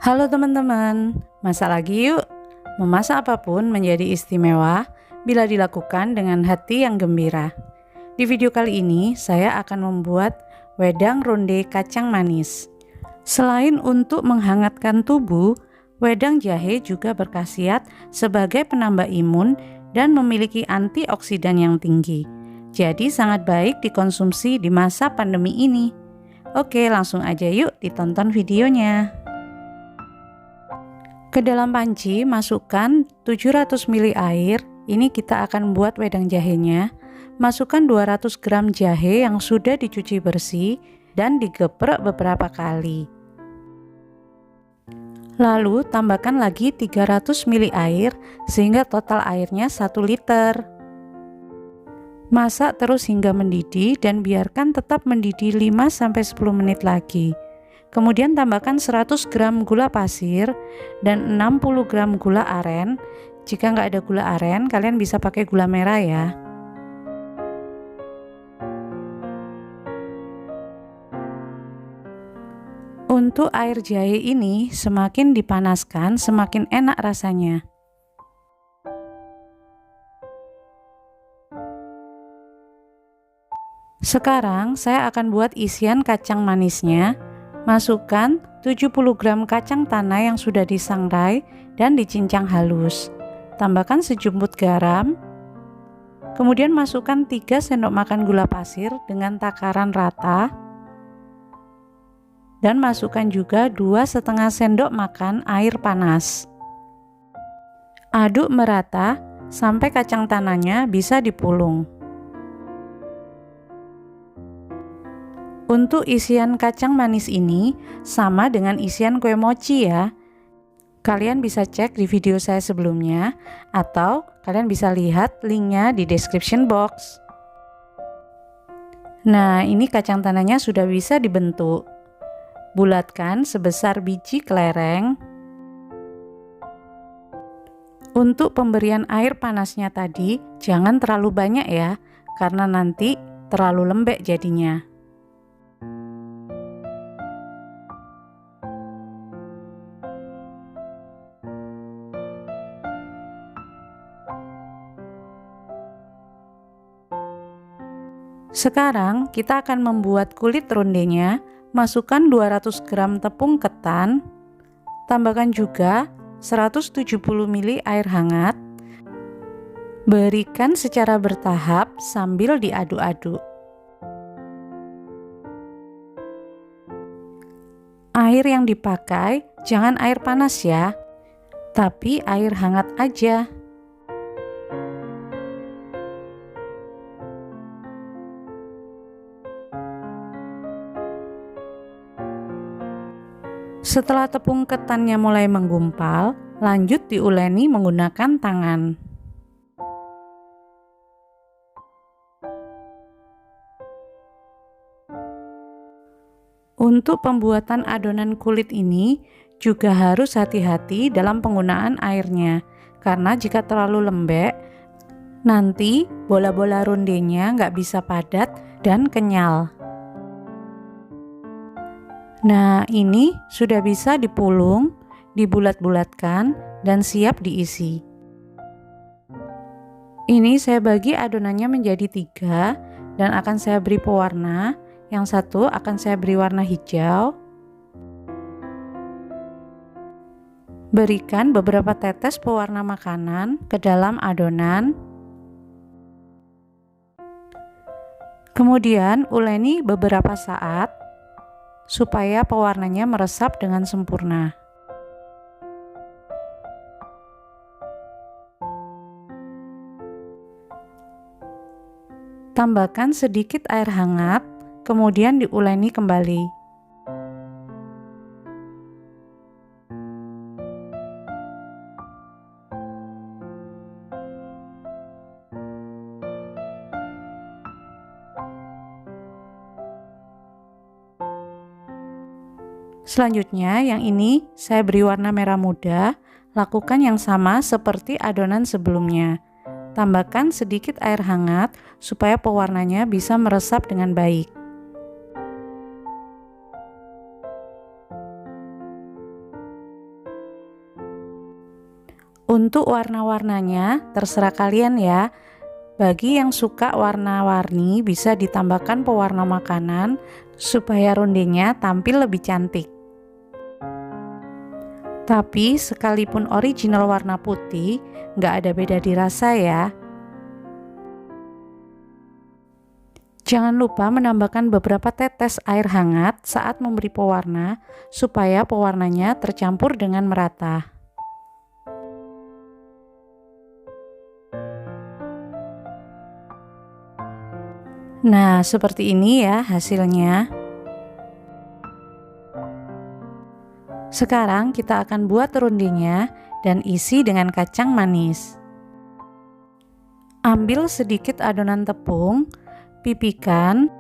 Halo teman-teman, masak lagi yuk. Memasak apapun menjadi istimewa bila dilakukan dengan hati yang gembira. Di video kali ini saya akan membuat wedang ronde kacang manis. Selain untuk menghangatkan tubuh, wedang jahe juga berkhasiat sebagai penambah imun dan memiliki antioksidan yang tinggi. Jadi sangat baik dikonsumsi di masa pandemi ini. Oke, langsung aja yuk ditonton videonya. Ke dalam panci masukkan 700 ml air. Ini kita akan buat wedang jahenya. Masukkan 200 gram jahe yang sudah dicuci bersih dan digeprek beberapa kali. Lalu tambahkan lagi 300 ml air sehingga total airnya 1 liter. Masak terus hingga mendidih dan biarkan tetap mendidih 5-10 menit lagi. Kemudian tambahkan 100 gram gula pasir dan 60 gram gula aren. Jika nggak ada gula aren, kalian bisa pakai gula merah ya. Untuk air jahe ini semakin dipanaskan, semakin enak rasanya. Sekarang saya akan buat isian kacang manisnya. Masukkan 70 gram kacang tanah yang sudah disangrai dan dicincang halus. Tambahkan sejumput garam. Kemudian masukkan 3 sendok makan gula pasir dengan takaran rata. Dan masukkan juga 2,5 sendok makan air panas. Aduk merata sampai kacang tanahnya bisa dipulung. Untuk isian kacang manis ini sama dengan isian kue mochi ya. Kalian bisa cek di video saya sebelumnya atau kalian bisa lihat linknya di description box. Nah, ini kacang tanahnya sudah bisa dibentuk. Bulatkan sebesar biji kelereng. Untuk pemberian air panasnya tadi jangan terlalu banyak ya, karena nanti terlalu lembek jadinya. Sekarang kita akan membuat kulit rondenya. Masukkan 200 gram tepung ketan. Tambahkan juga 170 ml air hangat. Berikan secara bertahap sambil diaduk-aduk. Air yang dipakai jangan air panas ya, tapi air hangat aja. Setelah tepung ketannya mulai menggumpal, lanjut diuleni menggunakan tangan. Untuk pembuatan adonan kulit ini juga harus hati-hati dalam penggunaan airnya, karena jika terlalu lembek, nanti bola-bola rondenya nggak bisa padat dan kenyal. Nah, ini sudah bisa dipulung, dibulat-bulatkan, dan siap diisi. Ini saya bagi adonannya menjadi 3 dan akan saya beri pewarna. Yang satu akan saya beri warna hijau. Berikan beberapa tetes pewarna makanan ke dalam adonan. Kemudian uleni beberapa saat supaya pewarnanya meresap dengan sempurna. Tambahkan sedikit air hangat, kemudian diuleni kembali. Selanjutnya yang ini saya beri warna merah muda. Lakukan yang sama seperti adonan sebelumnya. Tambahkan sedikit air hangat supaya pewarnanya bisa meresap dengan baik. Untuk warna-warnanya terserah kalian ya. Bagi yang suka warna-warni bisa ditambahkan pewarna makanan supaya rondenya tampil lebih cantik. Tapi sekalipun original warna putih, nggak ada beda di rasa ya. Jangan lupa menambahkan beberapa tetes air hangat saat memberi pewarna supaya pewarnanya tercampur dengan merata. Nah, seperti ini ya hasilnya. Sekarang kita akan buat rondenya dan isi dengan kacang manis. Ambil sedikit adonan tepung, pipihkan,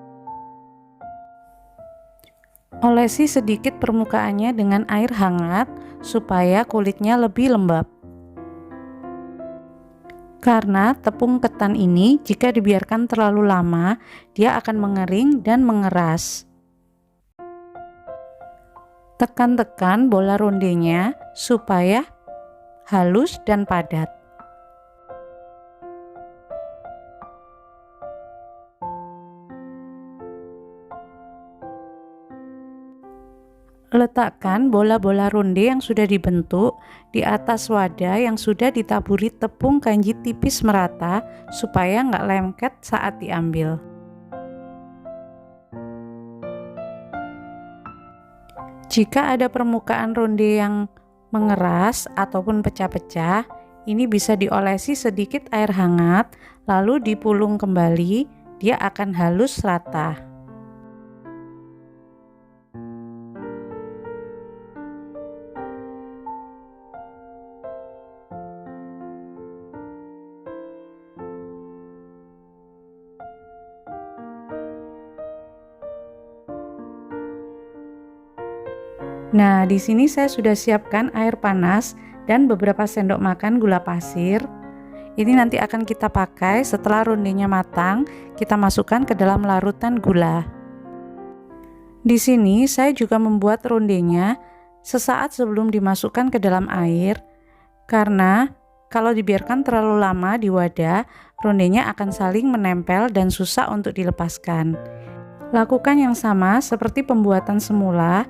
olesi sedikit permukaannya dengan air hangat supaya kulitnya lebih lembab. Karena tepung ketan ini jika dibiarkan terlalu lama, dia akan mengering dan mengeras. Tekan-tekan bola rondenya supaya halus dan padat. Letakkan bola-bola ronde yang sudah dibentuk di atas wadah yang sudah ditaburi tepung kanji tipis merata supaya nggak lengket saat diambil. Jika ada permukaan ronde yang mengeras ataupun pecah-pecah, ini bisa diolesi sedikit air hangat lalu dipulung kembali, dia akan halus rata. Nah, di sini saya sudah siapkan air panas dan beberapa sendok makan gula pasir. Ini nanti akan kita pakai setelah rondenya matang, kita masukkan ke dalam larutan gula. Di sini saya juga membuat rondenya sesaat sebelum dimasukkan ke dalam air, karena kalau dibiarkan terlalu lama di wadah, rondenya akan saling menempel dan susah untuk dilepaskan. Lakukan yang sama seperti pembuatan semula.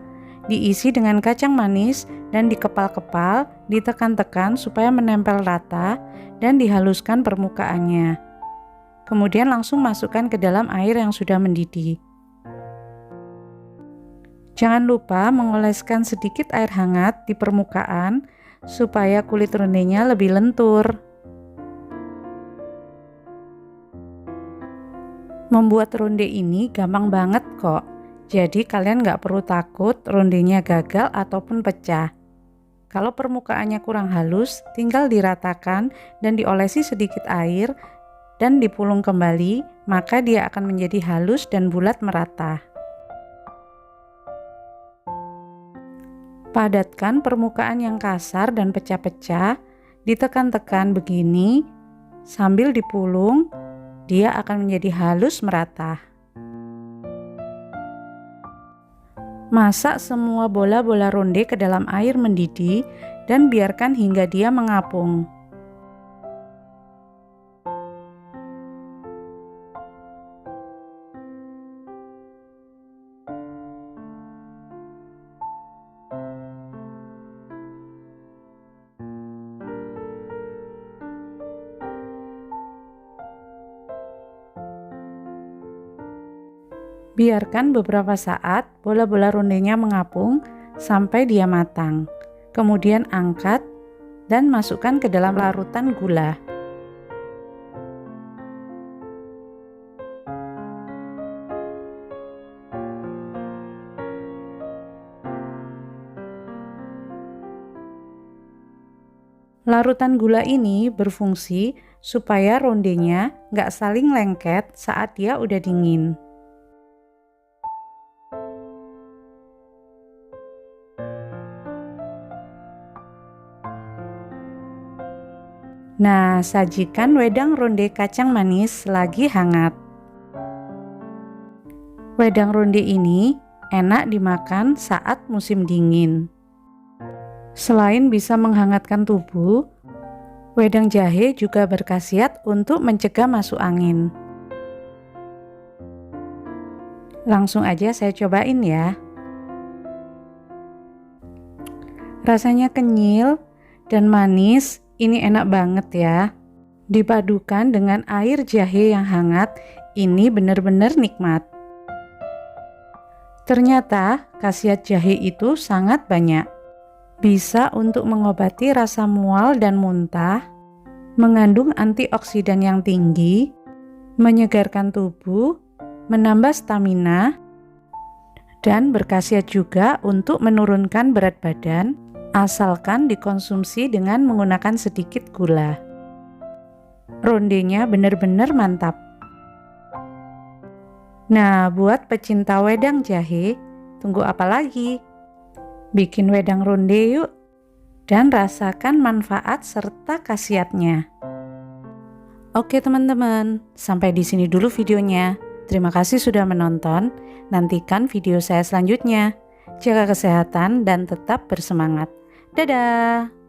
Diisi dengan kacang manis dan dikepal-kepal, ditekan-tekan supaya menempel rata dan dihaluskan permukaannya. Kemudian langsung masukkan ke dalam air yang sudah mendidih. Jangan lupa mengoleskan sedikit air hangat di permukaan supaya kulit rondenya lebih lentur. Membuat ronde ini gampang banget kok. Jadi kalian nggak perlu takut rondenya gagal ataupun pecah. Kalau permukaannya kurang halus, tinggal diratakan dan diolesi sedikit air dan dipulung kembali, maka dia akan menjadi halus dan bulat merata. Padatkan permukaan yang kasar dan pecah-pecah, ditekan-tekan begini, sambil dipulung, dia akan menjadi halus merata. Masak semua bola-bola ronde ke dalam air mendidih dan biarkan hingga dia mengapung. Biarkan beberapa saat bola-bola rondenya mengapung sampai dia matang. Kemudian angkat dan masukkan ke dalam larutan gula. Larutan gula ini berfungsi supaya rondenya nggak saling lengket saat dia udah dingin. Nah, sajikan wedang ronde kacang manis lagi hangat. Wedang ronde ini enak dimakan saat musim dingin. Selain bisa menghangatkan tubuh, Wedang jahe juga berkhasiat untuk mencegah masuk angin. Langsung aja saya cobain ya. Rasanya kenyal dan manis, ini enak banget ya. Dipadukan dengan air jahe yang hangat, ini benar-benar nikmat. Ternyata khasiat jahe itu sangat banyak. Bisa untuk mengobati rasa mual dan muntah, mengandung antioksidan yang tinggi, menyegarkan tubuh, menambah stamina, dan berkhasiat juga untuk menurunkan berat badan, asalkan dikonsumsi dengan menggunakan sedikit gula. Rondenya benar-benar mantap. Nah, buat pecinta wedang jahe, tunggu apa lagi? Bikin wedang ronde yuk, dan rasakan manfaat serta khasiatnya. Oke teman-teman, sampai di sini dulu videonya. Terima kasih sudah menonton. Nantikan video saya selanjutnya. Jaga kesehatan dan tetap bersemangat. Dadah!